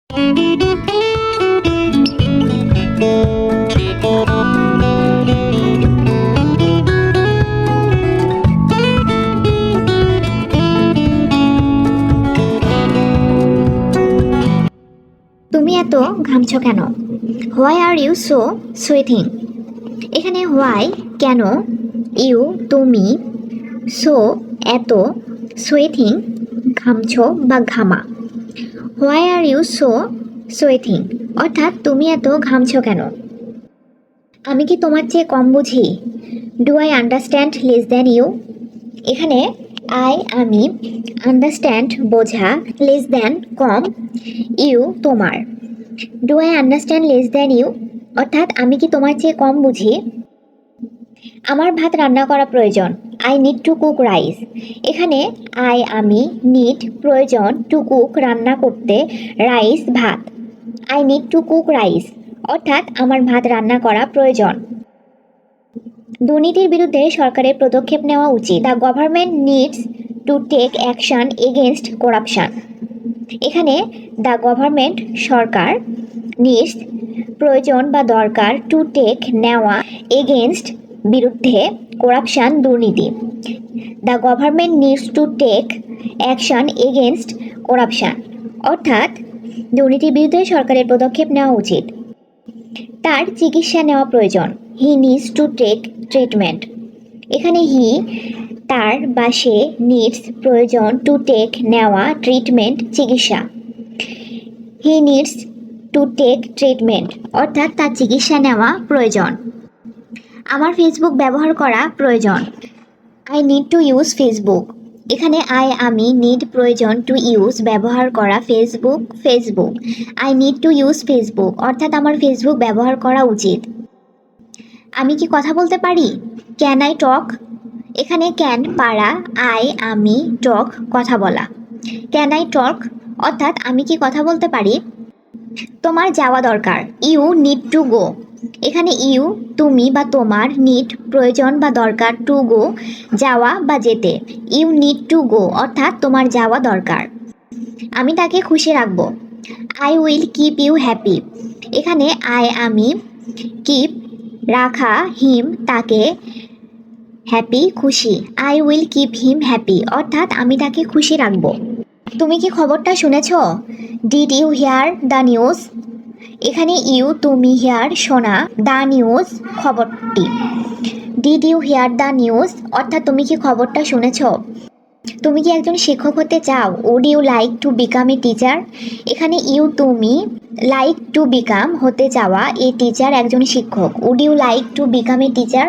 তুমি এত ঘামছো কেন? Why are you so sweating? এখানে হোয়াই কেন, ইউ তুমি, সো এত, সুয়েটিং ঘামছো বা ঘামা। হোয়াই আর ইউ সো সুয়েটিং অর্থাৎ তুমি এত ঘামছো কেন? আমি কি তোমার চেয়ে কম বুঝি? Do I understand less than you? এখানে আমি আন্ডারস্ট্যান্ড বোঝা, লেস দ্যান কম, ইউ তোমার। Do I understand less than you অর্থাৎ আমি কি তোমার চেয়ে কম বুঝি? আমার ভাত রান্না করা প্রয়োজন, I need to cook rice. এখানে আমি নিড প্রয়োজন, টু কুক রান্না করতে, রাইস ভাত। I need to cook rice অর্থাৎ আমার ভাত রান্না করা প্রয়োজন। দুর্নীতির বিরুদ্ধে সরকারের পদক্ষেপ নেওয়া উচিত। The government needs to take action against corruption. এখানে দ্য গভর্নমেন্ট সরকার, নিডস প্রয়োজন বা দরকার, টু টেক নেওয়া, এগেনস্ট বিরুদ্ধে, করাপশন দুর্নীতি। The government needs to take action against corruption অর্থাৎ দুর্নীতির বিরুদ্ধে সরকারের পদক্ষেপ নেওয়া উচিত। তার চিকিৎসা নেওয়া প্রয়োজন, he needs to take treatment. এখানে হি তার বা সে, নিডস প্রয়োজন, টু টেক নেওয়া, ট্রিটমেন্ট চিকিৎসা। He needs to take treatment অর্থাৎ তার চিকিৎসা নেওয়া প্রয়োজন। আমার ফেসবুক ব্যবহার করা প্রয়োজন, I need to use Facebook. এখানে আমি নিড প্রয়োজন, টু ইউজ ব্যবহার করা, Facebook. I need to use Facebook অর্থাৎ আমার ফেসবুক ব্যবহার করা উচিত। আমি কি কথা বলতে পারি? Can I talk? এখানে ক্যান পারা, আমি টক কথা বলা। ক্যান আই টক অর্থাৎ আমি কি কথা বলতে পারি? তোমার যাওয়া দরকার, ইউ নিড টু গো। এখানে ইউ তুমি বা তোমার, নিড প্রয়োজন বা দরকার, টু গো যাওয়া বা যেতে। ইউ নিড টু গো অর্থাৎ তোমার যাওয়া দরকার। আমি তাকে খুশি রাখবো, I will keep you happy. এখানে আমি কিপ রাখা, হিম তাকে, হ্যাপি খুশি। I will keep him happy অর্থাৎ আমি তাকে খুশি রাখবো। তুমি কি খবরটা শুনেছ? Did you hear the news? এখানে ইউ তুমি, হিয়ার শোনা, দ্য নিউজ খবরটি। Did you hear the news অর্থাৎ তুমি কি খবরটা শুনেছ? তুমি কি একজন শিক্ষক হতে চাও? Would you like to become a teacher? এখানে ইউ তুমি, লাইক টু বিকাম হতে চাওয়া, এ টিচার একজন শিক্ষক। Would you like to become a teacher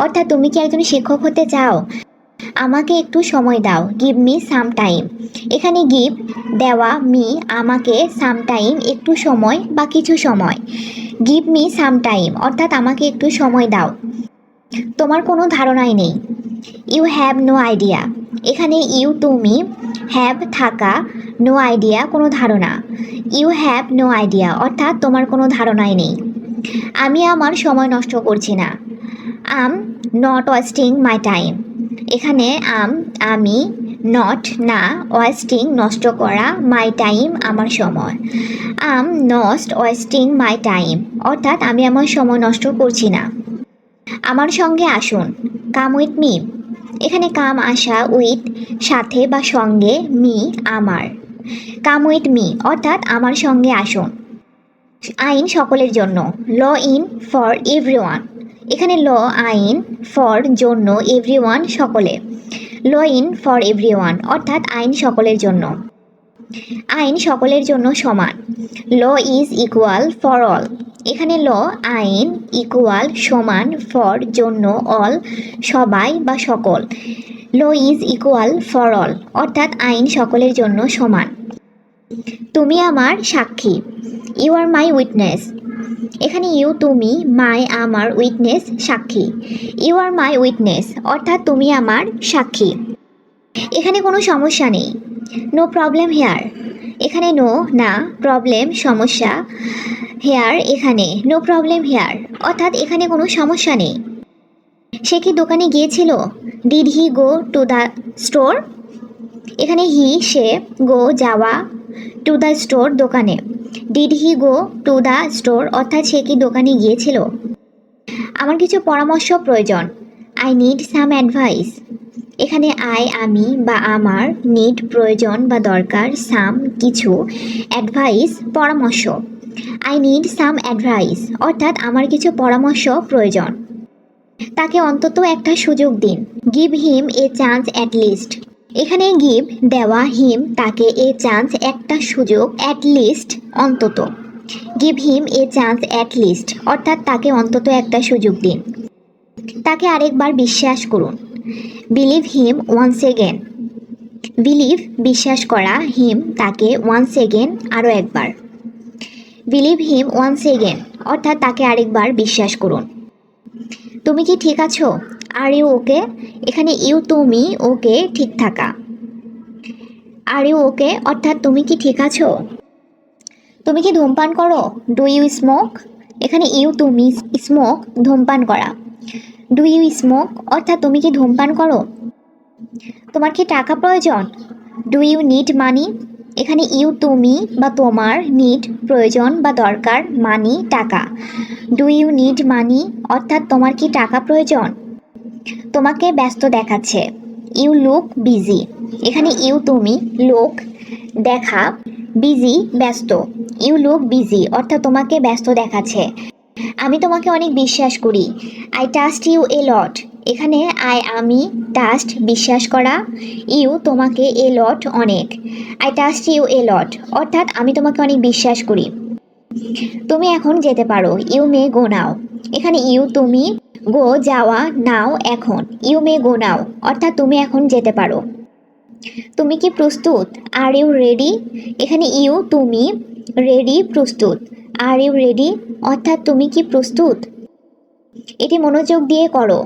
অর্থাৎ তুমি কি একজন শিক্ষক হতে চাও? আমাকে একটু সময় দাও, গিভ মি সাম টাইম। এখানে গিভ দেওয়া, মি আমাকে, সাম টাইম একটু সময় বা কিছু সময়। গিভ মি সাম টাইম অর্থাৎ আমাকে একটু সময় দাও। তোমার কোনো ধারণাই নেই, ইউ হ্যাভ নো আইডিয়া। এখানে ইউ তুমি, হ্যাভ থাকা, নো আইডিয়া কোনো ধারণা। ইউ হ্যাভ নো আইডিয়া অর্থাৎ তোমার কোনো ধারণাই নেই। আমি আমার সময় নষ্ট করছি না, আম নট ওয়েস্টিং মাই টাইম। এখানে আমি, নট না, ওয়েস্টিং নষ্ট করা, মাই টাইম আমার সময়। আম নট ওয়েস্টিং মাই টাইম অর্থাৎ আমি আমার সময় নষ্ট করছি না। আমার সঙ্গে আসুন, কাম উইথ মি। এখানে কাম আসা, উইথ সাথে বা সঙ্গে, মি আমার। কাম উইথ মি অর্থাৎ আমার সঙ্গে আসুন। আইন সকলের জন্য, ল ইন ফর এভরিওয়ান। এখানে ল আইন, ফর জন্য, এভরিওয়ান সকলে। ল ইন ফর এভরিওয়ান অর্থাৎ আইন সকলের জন্য। আইন সকলের জন্য সমান, law is equal for all. এখানে ল আইন, ইকুয়াল সমান, ফর জন্য, অল সবাই বা সকল। Law is equal for all অর্থাৎ আইন সকলের জন্য সমান। তুমি আমার সাক্ষী, ইউ আর মাই উইটনেস। এখানে ইউ তুমি, মাই আমার, উইটনেস সাক্ষী। ইউ আর মাই উইটনেস অর্থাৎ তুমি আমার সাক্ষী। এখানে কোনো সমস্যা নেই, নো প্রবলেম হেয়ার। এখানে নো না, প্রবলেম সমস্যা, হেয়ার এখানে, নো প্রবলেম হেয়ার অর্থাৎ এখানে কোনো সমস্যা নেই। সে কি দোকানে গিয়েছিল? Did he go to the store? এখানে হি সে, গো যাওয়া, টু দ্য স্টোর দোকানে। Did he go to the store, অর্থাৎ সে কি দোকানে গিয়েছিল। আমার কিছু পরামর্শ প্রয়োজন। I need some advice. এখানে আমি বা আমার, নিড প্রয়োজন বা দরকার, সাম কিছু, অ্যাডভাইস পরামর্শ। আই নিড সাম অ্যাডভাইস অর্থাৎ আমার কিছু পরামর্শ প্রয়োজন। তাকে অন্তত একটা সুযোগ দিন। Give him A chance at least. এখানে গিভ দেওয়া, হিম তাকে, এ চান্স একটা সুযোগ, অ্যাট লিস্ট অন্তত। Give him A chance at least অর্থাৎ তাকে অন্তত একটা সুযোগ দিন। তাকে আরেকবার বিশ্বাস করুন। Believe him once again. Believe বিশ্বাস করা, হিম তাকে, ওয়ান্স এগেন আরও একবার। বিলিভ হিম ওয়ান্স এগেন অর্থাৎ তাকে আরেকবার বিশ্বাস করুন। তুমি কি ঠিক আছো? Are you okay. এখানে ইউ তুমি, ওকে ঠিক থাকা। আর ইউ ওকে অর্থাৎ তুমি কি ঠিক আছো। তুমি কি ধূমপান করো? Do you smoke. এখানে ইউ তুমি, স্মোক ধূমপান করা। ডু ইউ স্মোক অর্থাৎ তুমি কি ধূমপান করো। তোমার কি টাকা প্রয়োজন? Do you need money. এখানে ইউ তুমি বা তোমার, নিড প্রয়োজন বা দরকার, মানি টাকা। ডু ইউ নিড মানি অর্থাৎ তোমার কি টাকা প্রয়োজন। তোমাকে ব্যস্ত দেখাচ্ছে। You look busy. এখানে ইউ তুমি, লোক দেখা, বিজি ব্যস্ত। ইউ লুক বিজি অর্থাৎ তোমাকে ব্যস্ত দেখাচ্ছে। আমি তোমাকে অনেক বিশ্বাস করি। আই ট্রাস্ট ইউ এ লট। এখানে আমি, ট্রাস্ট বিশ্বাস করা, ইউ তোমাকে, এ লট অনেক। আই ট্রাস্ট ইউ এ লট অর্থাৎ আমি তোমাকে অনেক বিশ্বাস করি। তুমি এখন যেতে পারো। You may go now. এখানে ইউ তুমি, গো যাওয়া, নাও এখন। ইউ মে গো নাও অর্থাৎ তুমি এখন যেতে পারো। তুমি কি প্রস্তুত? Are you ready. এখানে ইউ তুমি, রেডি প্রস্তুত। আর ইউ রেডি অর্থাৎ তুমি কি প্রস্তুত। এটি মনোযোগ দিয়ে করো।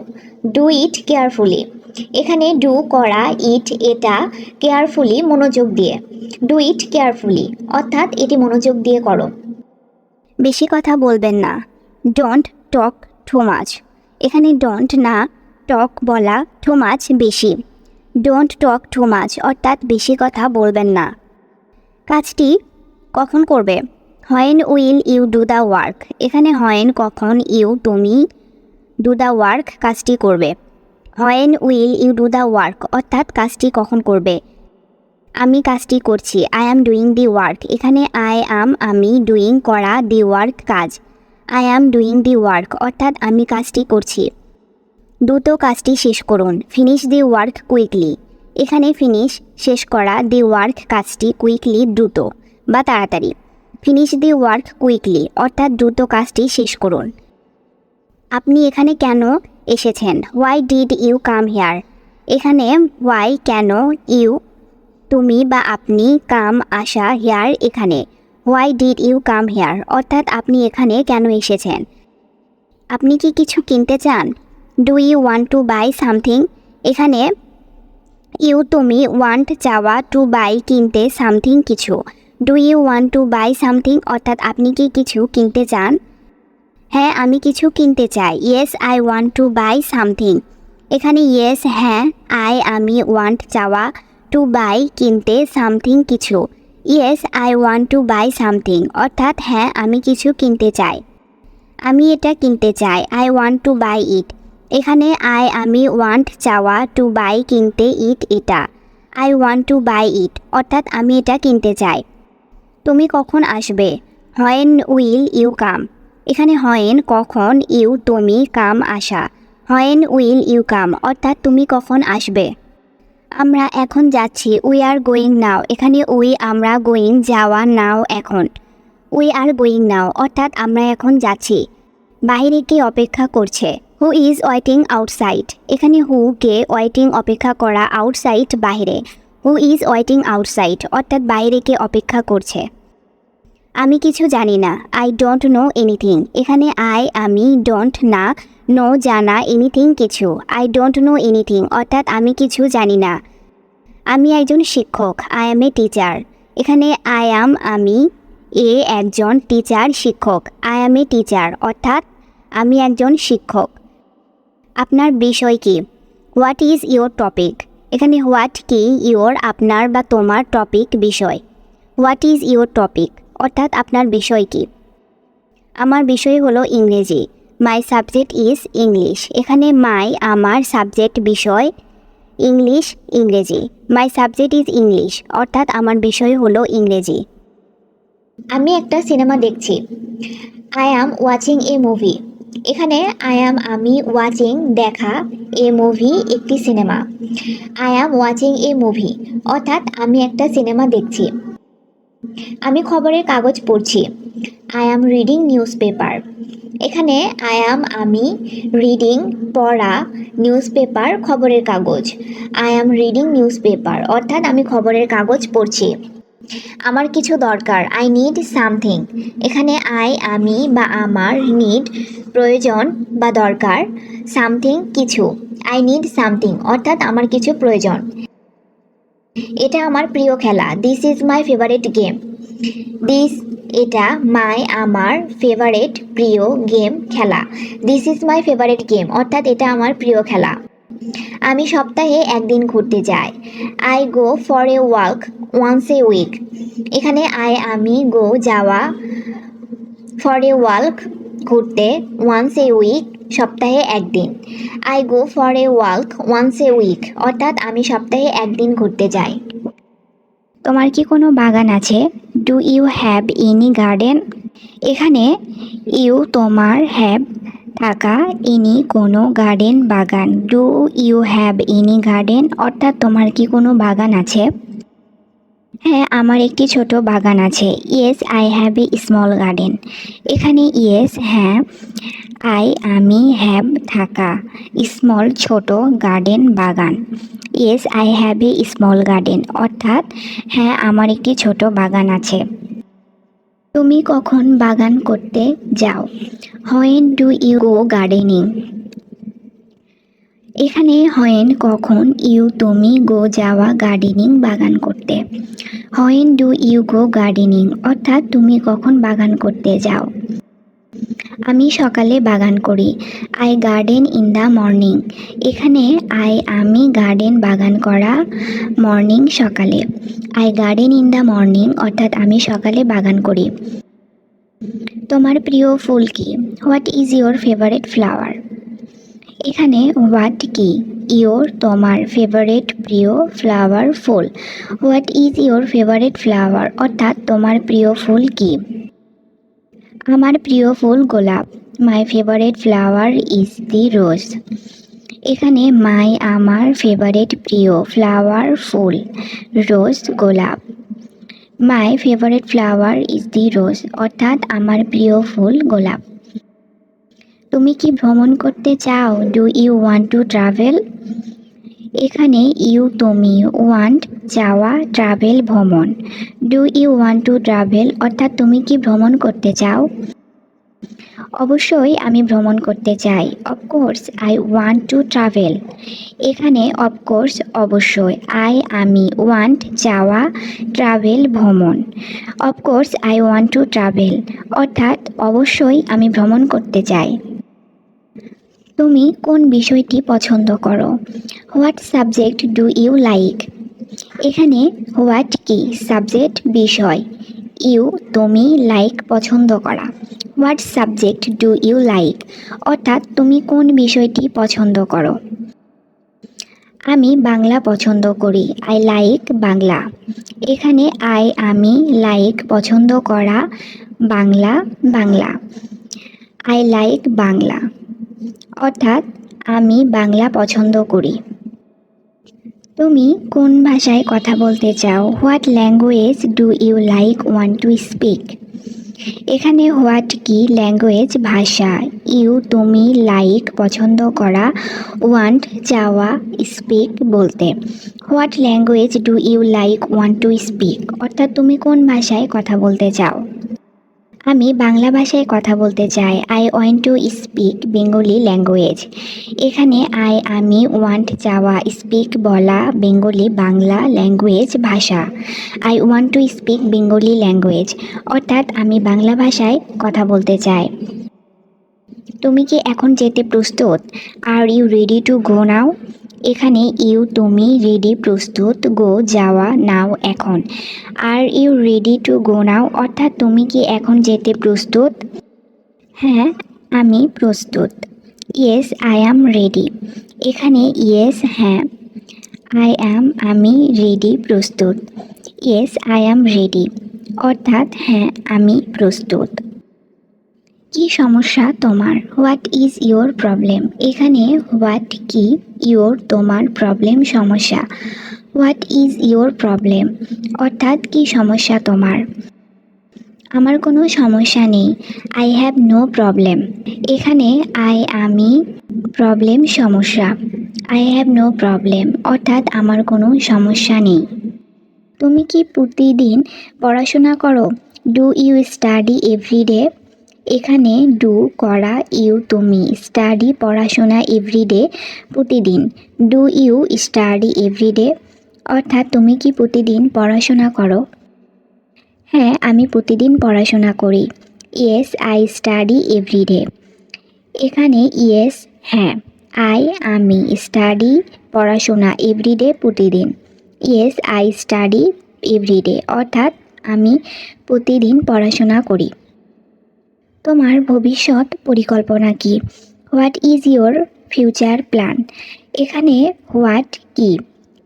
Do it carefully. এখানে ডু করা, ইট এটা, কেয়ারফুলি মনোযোগ দিয়ে। ডু ইট কেয়ারফুলি অর্থাৎ এটি মনোযোগ দিয়ে করো। বেশি কথা বলবেন না। Don't talk too much. এখানে ডোন্ট না, টক বলা, টু মাচ বেশি। ডোন্ট টক টু মাচ অর্থাৎ বেশি কথা বলবেন না। কাজটি কখন করবে? When will you do the work. এখানে হোয়েন কখন, ইউ তুমি, ডু দ্য ওয়ার্ক কাজটি করবে। When will you do the work অর্থাৎ কাজটি কখন করবে। আমি কাজটি করছি। I am doing the work. এখানে আমি, ডুইং করা, দি ওয়ার্ক কাজ। I am doing the work অর্থাৎ আমি কাজটি করছি। দ্রুত কাজটি শেষ করুন। Finish the work quickly. এখানে ফিনিশ শেষ করা, দি ওয়ার্ক কাজটি, কুইকলি দ্রুত বা তাড়াতাড়ি। ফিনিশ দি ওয়ার্ক কুইকলি অর্থাৎ দ্রুত কাজটি শেষ করুন। আপনি এখানে কেন এসেছেন? Why did you come here. এখানে হোয়াই কেন, ইউ তুমি বা আপনি, কাম আসা, হেয়ার এখানে। Why did you come here অর্থাৎ আপনি এখানে কেন এসেছেন। আপনি কি কিছু কিনতে চান? Do you want to buy something. এখানে ইউ তুমি, ওয়ান্ট চাওয়া, টু বাই কিনতে, সামথিং কিছু। Do you want to buy something অর্থাৎ আপনি কি কিছু কিনতে চান। হ্যাঁ আমি কিছু কিনতে চাই। Yes I want to buy something. এখানে ইয়েস হ্যাঁ, আমি ওয়ান্ট চাওয়া, টু বাই কিনতে, সামথিং কিছু। Yes I want to buy something অর্থাৎ হ্যাঁ আমি কিছু কিনতে চাই। আমি এটা কিনতে চাই। I want to buy it. এখানে আমি ওয়ান্ট চাওয়া, টু বাই কিনতে, ইট এটা। I want to buy it অর্থাৎ আমি এটা কিনতে চাই। তুমি কখন আসবে? When will you come. এখানে হোয়েন কখন, ইউ তুমি, কাম আসা। হোয়েন উইল ইউ কাম অর্থাৎ তুমি কখন আসবে। আমরা এখন যাচ্ছি। We are going now. এখানে উই আমরা, গোয়িং যাওয়া, নাও এখন। উই আর গোয়িং নাও অর্থাৎ আমরা এখন যাচ্ছি। বাহিরে কে অপেক্ষা করছে? Who is waiting outside. এখানে হু কে, ওয়েটিং অপেক্ষা করা, আউটসাইড বাহিরে। হু ইজ ওয়েটিং আউটসাইড অর্থাৎ বাইরে কে অপেক্ষা করছে। আমি কিছু জানি না। I don't know anything. এখানে আমি, ডোন্ট না, নো জানা, এনিথিং কিছু। আই ডোন্ট নো এনিথিং অর্থাৎ আমি কিছু জানি না। আমি একজন শিক্ষক। I M A teacher. এখানে আই অ্যাম আমি, এ একজন, টিচার শিক্ষক। আই অ্যাম এ টিচার অর্থাৎ আমি একজন শিক্ষক। আপনার বিষয় কি? What is your topic. এখানে হোয়াট কি, ইয়োর আপনার বা তোমার, টপিক বিষয়। হোয়াট ইজ ইয়োর টপিক অর্থাৎ আপনার বিষয় কি। আমার বিষয় হলো ইংরেজি। My subject is English. এখানে মাই আমার, সাবজেক্ট বিষয়, ইংলিশ ইংরেজি। মাই সাবজেক্ট ইজ ইংলিশ অর্থাৎ আমার বিষয় হলো ইংরেজি। আমি একটা সিনেমা দেখছি। I am watching a movie. এখানে আই অ্যাম আমি, ওয়াচিং দেখা, এ মুভি একটি cinema. I am watching a movie অর্থাৎ আমি একটা সিনেমা দেখছি। আমি খবরের কাগজ পড়ছি। I am reading news paper. এখানে আই অ্যাম আমি, রিডিং পড়া, নিউজ পেপার খবরের কাগজ। I am reading news paper অর্থাৎ আমি খবরের কাগজ পড়ছি। আমার কিছু দরকার। I need something. এখানে আই আমি বা আমার, নিড প্রয়োজন বা দরকার, সামথিং কিছু। আই নিড সামথিং অর্থাৎ আমার কিছু প্রয়োজন। এটা আমার প্রিয় খেলা। This is my favourite game. This এটা মাই আমার, ফেভারিট প্রিয়, গেম খেলা। This is my favourite game অর্থাৎ এটা আমার প্রিয় খেলা। আমি সপ্তাহে একদিন ঘুরতে যাই। I go for a walk once a week. এখানে আই আমি, গো যাওয়া, ফর এ ওয়াক ঘুরতে, ওয়ান্স এ উইক সপ্তাহে একদিন। I go for a walk once a week অর্থাৎ আমি সপ্তাহে একদিন ঘুরতে যাই। তোমার কি কোনো বাগান আছে? Do you have any garden? এখানে ইউ তোমার, হ্যাভ থাকা, এনি কোনো, গার্ডেন বাগান। Do you have any garden অর্থাৎ তোমার কি কোনো বাগান আছে? হ্যাঁ, আমার একটি ছোট বাগান আছে। Yes I have a small garden. এখানে ইয়েস হ্যাঁ, আই আমি, হ্যাভ থাকা, স্মল ছোট, গার্ডেন বাগান। Yes I have a small garden অর্থাৎ হ্যাঁ আমার একটি ছোট বাগান আছে। তুমি কখন বাগান করতে যাও? When do you go gardening? এখানে হোয়েন কখন, ইউ তুমি, গো যাওয়া, গার্ডেনিং বাগান করতে। When do you go gardening অর্থাৎ তুমি কখন বাগান করতে যাও। আমি সকালে বাগান করি। I garden in the morning. এখানে আই আমি, গার্ডেন বাগান করা, মর্নিং সকালে। I garden in the morning অর্থাৎ আমি সকালে বাগান করি। তোমার প্রিয় ফুল কি? What is your favourite flower? এখানে হোয়াট কি, ইয়োর তোমার, ফেভারিট প্রিয়, ফ্লাওয়ার ফুল। What is your favourite flower অর্থাৎ তোমার প্রিয় ফুল কি? আমার প্রিয় ফুল গোলাপ। My favourite flower is the rose. এখানে মাই আমার, ফেভারিট প্রিয়, ফ্লাওয়ার ফুল, রোজ গোলাপ। My favourite flower is the rose অর্থাৎ আমার প্রিয় ফুল গোলাপ। তুমি কি ভ্রমণ করতে চাও? Do you want to travel? এখানে ইউ তুমি, ওয়ান্ট চাওয়া, ট্রাভেল ভ্রমণ। Do you want to travel অর্থাৎ তুমি কি ভ্রমণ করতে চাও? অবশ্যই আমি ভ্রমণ করতে চাই। Of course I want to travel. এখানে অফকোর্স অবশ্যই, আই আমি, ওয়ান্ট চাওয়া, ট্রাভেল ভ্রমণ। Of course I want to travel অর্থাৎ অবশ্যই আমি ভ্রমণ করতে চাই। তুমি কোন বিষয়টি পছন্দ করো? What subject do you like? এখানে হোয়াট কি, সাবজেক্ট বিষয়, ইউ তুমি, লাইক পছন্দ করা। What subject do you like অর্থাৎ তুমি কোন বিষয়টি পছন্দ করো। আমি বাংলা পছন্দ করি। I like Bangla. এখানে আই আমি, লাইক পছন্দ করা, বাংলা বাংলা। আই লাইক বাংলা অর্থাৎ আমি বাংলা পছন্দ করি। তুমি কোন ভাষায় কথা বলতে চাও? What language do you like want to speak? এখানে হোয়াট কি, ল্যাঙ্গুয়েজ ভাষা, ইউ তুমি, লাইক পছন্দ করা, ওয়ান্ট চাওয়া, স্পিক বলতে। What language do you like want to speak অর্থাৎ তুমি কোন ভাষায় কথা বলতে চাও। আমি বাংলা ভাষায় কথা বলতে চাই। I want to speak Bengali language. এখানে আই আমি, ওয়ান্ট চাওয়া, স্পিক বলা, বেঙ্গলি বাংলা, ল্যাঙ্গুয়েজ ভাষা। I want to speak Bengali language অর্থাৎ আমি বাংলা ভাষায় কথা বলতে চাই। তুমি কি এখন যেতে প্রস্তুত? Are you ready to go now? এখানে ইউ তুমি, রেডি প্রস্তুত, গো যাওয়া, নাও এখন। Are you ready to go now অর্থাৎ তুমি কি এখন যেতে প্রস্তুত? হ্যাঁ আমি প্রস্তুত। Yes I am ready. এখানে ইয়েস হ্যাঁ, আই অ্যাম আমি, রেডি প্রস্তুত। ইয়েস আই অ্যাম রেডি অর্থাৎ হ্যাঁ আমি প্রস্তুত। কি সমস্যা তোমার? What is your problem? এখানে হোয়াট কি, ইয়োর তোমার, প্রবলেম সমস্যা। হোয়াট ইজ ইয়োর প্রবলেম অর্থাৎ কি সমস্যা তোমার? আমার কোনো সমস্যা নেই। I have no problem. এখানে আই আমি, প্রবলেম সমস্যা। আই হ্যাভ নো প্রবলেম অর্থাৎ আমার কোনো সমস্যা নেই। তুমি কি প্রতিদিন পড়াশোনা করো? Do you study every day? এখানে ডু করা, ইউ তুমি, স্টাডি পড়াশোনা, এভরিডে প্রতিদিন। ডু ইউ স্টাডি এভরিডে অর্থাৎ তুমি কি প্রতিদিন পড়াশোনা করো? হ্যাঁ আমি প্রতিদিন পড়াশোনা করি। Yes I study every day. এখানে ইয়েস হ্যাঁ, আই আমি, স্টাডি পড়াশোনা, এভরিডে প্রতিদিন। ইয়েস আই স্টাডি এভরিডে অর্থাৎ আমি প্রতিদিন পড়াশোনা করি। তোমার ভবিষ্যৎ পরিকল্পনা কি? What is your future plan? এখানে হোয়াট কি,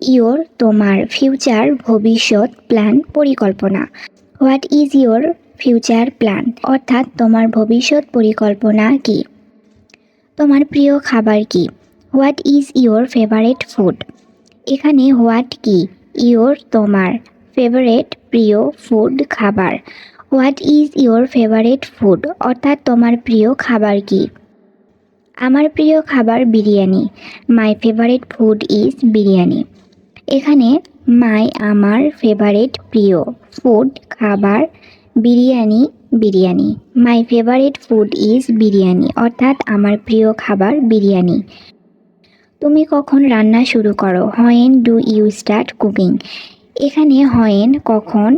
ইয়োর তোমার, ফিউচার ভবিষ্যৎ, প্ল্যান পরিকল্পনা। What is your future plan অর্থাৎ তোমার ভবিষ্যৎ পরিকল্পনা কি? তোমার প্রিয় খাবার কি? What is your favourite food? এখানে হোয়াট কি, ইয়োর তোমার, ফেভারিট প্রিয়, ফুড খাবার। What is your favourite food অর্থাৎ তোমার প্রিয় খাবার কি? আমার প্রিয় খাবার biryani. My favourite food is biryani. এখানে মাই আমার, ফেভারিট প্রিয়, ফুড খাবার, biryani biryani. My favourite food is biryani অর্থাৎ আমার প্রিয় খাবার বিরিয়ানি। তুমি কখন রান্না শুরু করো? When do you start cooking? এখানে হোয়েন কখন,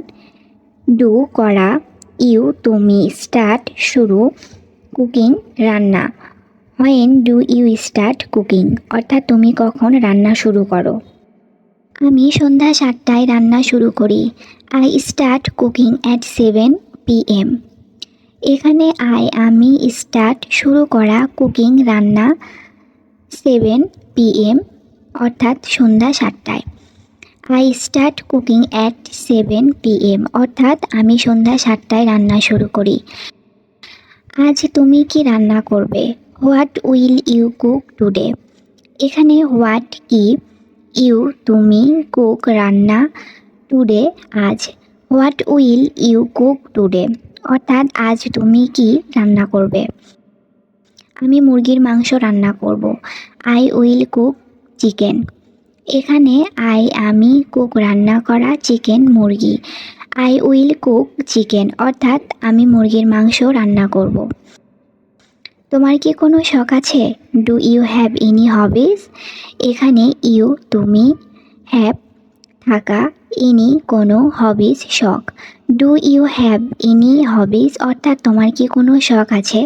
ডু করা, ইউ তুমি, স্টার্ট শুরু, কুকিং রান্না। When do you start cooking অর্থাৎ তুমি কখন রান্না শুরু করো? আমি সন্ধ্যা 7টায় রান্না শুরু করি। I start cooking at 7 PM। এখানে আমি স্টার্ট শুরু করা, কুকিং রান্না, 7 PM অর্থাৎ সন্ধ্যা 7টায়। I start cooking at 7 PM অর্থাৎ আমি সন্ধ্যা 7টায় রান্না শুরু করি। আজ তুমি কি রান্না করবে? What will you cook today? এখানে হোয়াট কি, ইউ তুমি, কুক রান্না, টুডে আজ। What will you cook today অর্থাৎ আজ তুমি কি রান্না করবে? আমি মুরগির মাংস রান্না করব। I will cook chicken. এখানে আমি, কুক রান্না করা, চিকেন মুরগি। আই উইল কুক চিকেন অর্থাৎ আমি মুরগির মাংস রান্না করব। তোমার কি কোনো শখ আছে? ডু ইউ হ্যাভ এনি হবিস? এখানে ইউ তুমি, হ্যাভ থাকা, এনি কোনো, হবিস শখ। ডু ইউ হ্যাভ এনি হবিস অর্থাৎ তোমার কি কোনো শখ আছে?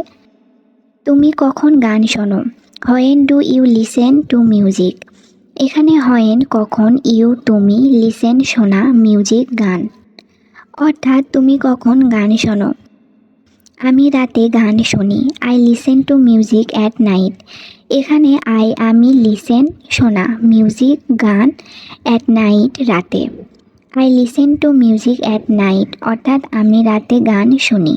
তুমি কখন গান শোনো? When do you listen to music? এখানে হোয়েন কখন, ইউ তুমি, লিসেন শোনা, মিউজিক গান অর্থাৎ তুমি কখন গান শোনো? আমি রাতে গান শুনি। I listen to music at night. এখানে আমি, লিসেন শোনা, মিউজিক গান, অ্যাট নাইট রাতে। I listen to music at night অর্থাৎ আমি রাতে গান শুনি।